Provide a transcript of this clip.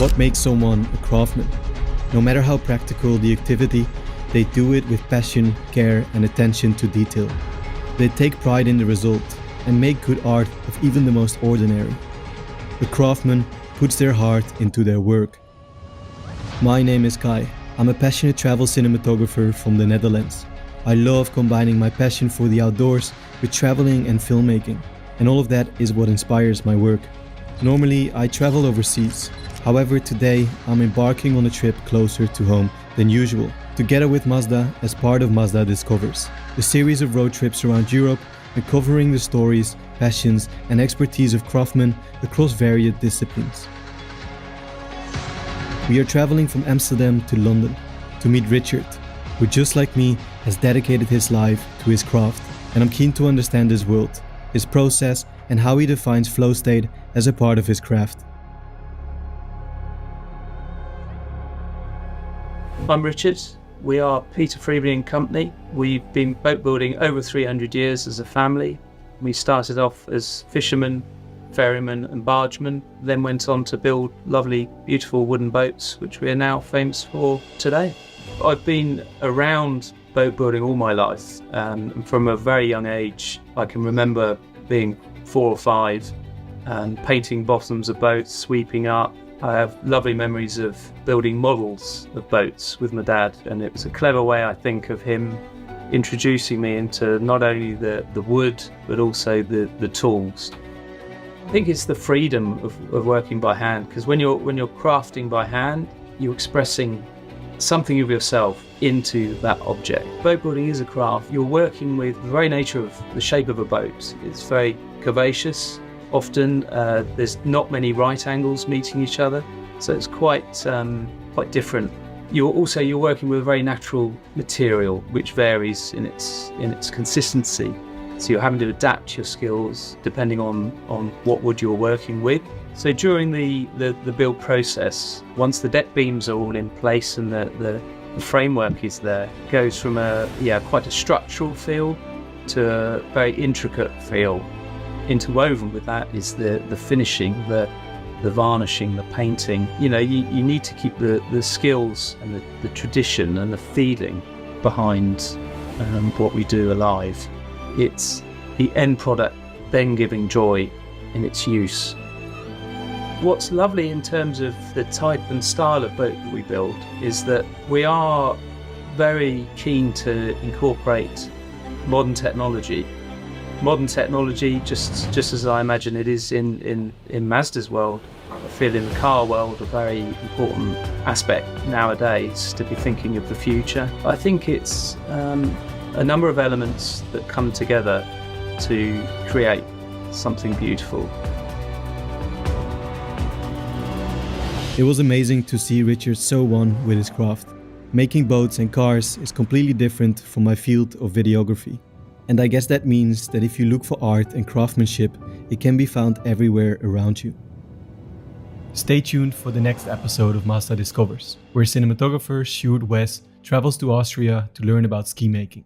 What makes someone a craftsman? No matter how practical the activity, they do it with passion, care and attention to detail. They take pride in the result and make good art of even the most ordinary. A craftsman puts their heart into their work. My name is Kay. I'm a passionate travel cinematographer from the Netherlands. I love combining my passion for the outdoors with traveling and filmmaking, and all of that is what inspires my work. Normally, I travel overseas. However, today I'm embarking on a trip closer to home than usual, together with Mazda as part of Mazda Discovers, a series of road trips around Europe and covering the stories, passions and expertise of craftsmen across varied disciplines. We are traveling from Amsterdam to London to meet Richard, who just like me has dedicated his life to his craft, and I'm keen to understand his world, his process and how he defines flow state as a part of his craft. I'm Richard. We are Peter Freeman and Company. We've been boat building over 300 years as a family. We started off as fishermen, ferrymen and bargemen, then went on to build lovely, beautiful wooden boats, which we are now famous for today. I've been around boat building all my life, and from a very young age I can remember being 4 or 5 and painting bottoms of boats, sweeping up. I have lovely memories of building models of boats with my dad, and it was a clever way, I think, of him introducing me into not only the wood but also the tools. I think it's the freedom of working by hand, because when you're crafting by hand, you're expressing something of yourself into that object. Boat building is a craft. You're working with the very nature of the shape of a boat. It's very curvaceous. Often there's not many right angles meeting each other, so it's quite different. You're working with a very natural material which varies in its consistency. So you're having to adapt your skills depending on what wood you're working with. So during the build process, once the deck beams are all in place and the framework is there, it goes from quite a structural feel to a very intricate feel. Interwoven with that is the finishing, the varnishing, the painting. You need to keep the skills and the tradition and the feeling behind what we do alive. It's the end product then giving joy in its use. What's lovely in terms of the type and style of boat that we build is that we are very keen to incorporate modern technology. Modern technology, just as I imagine it is in Mazda's world, I feel in the car world, a very important aspect nowadays to be thinking of the future. I think it's a number of elements that come together to create something beautiful. It was amazing to see Richard so one with his craft. Making boats and cars is completely different from my field of videography. And I guess that means that if you look for art and craftsmanship, it can be found everywhere around you. Stay tuned for the next episode of Mazda Discovers, where cinematographer Stuart West travels to Austria to learn about ski making.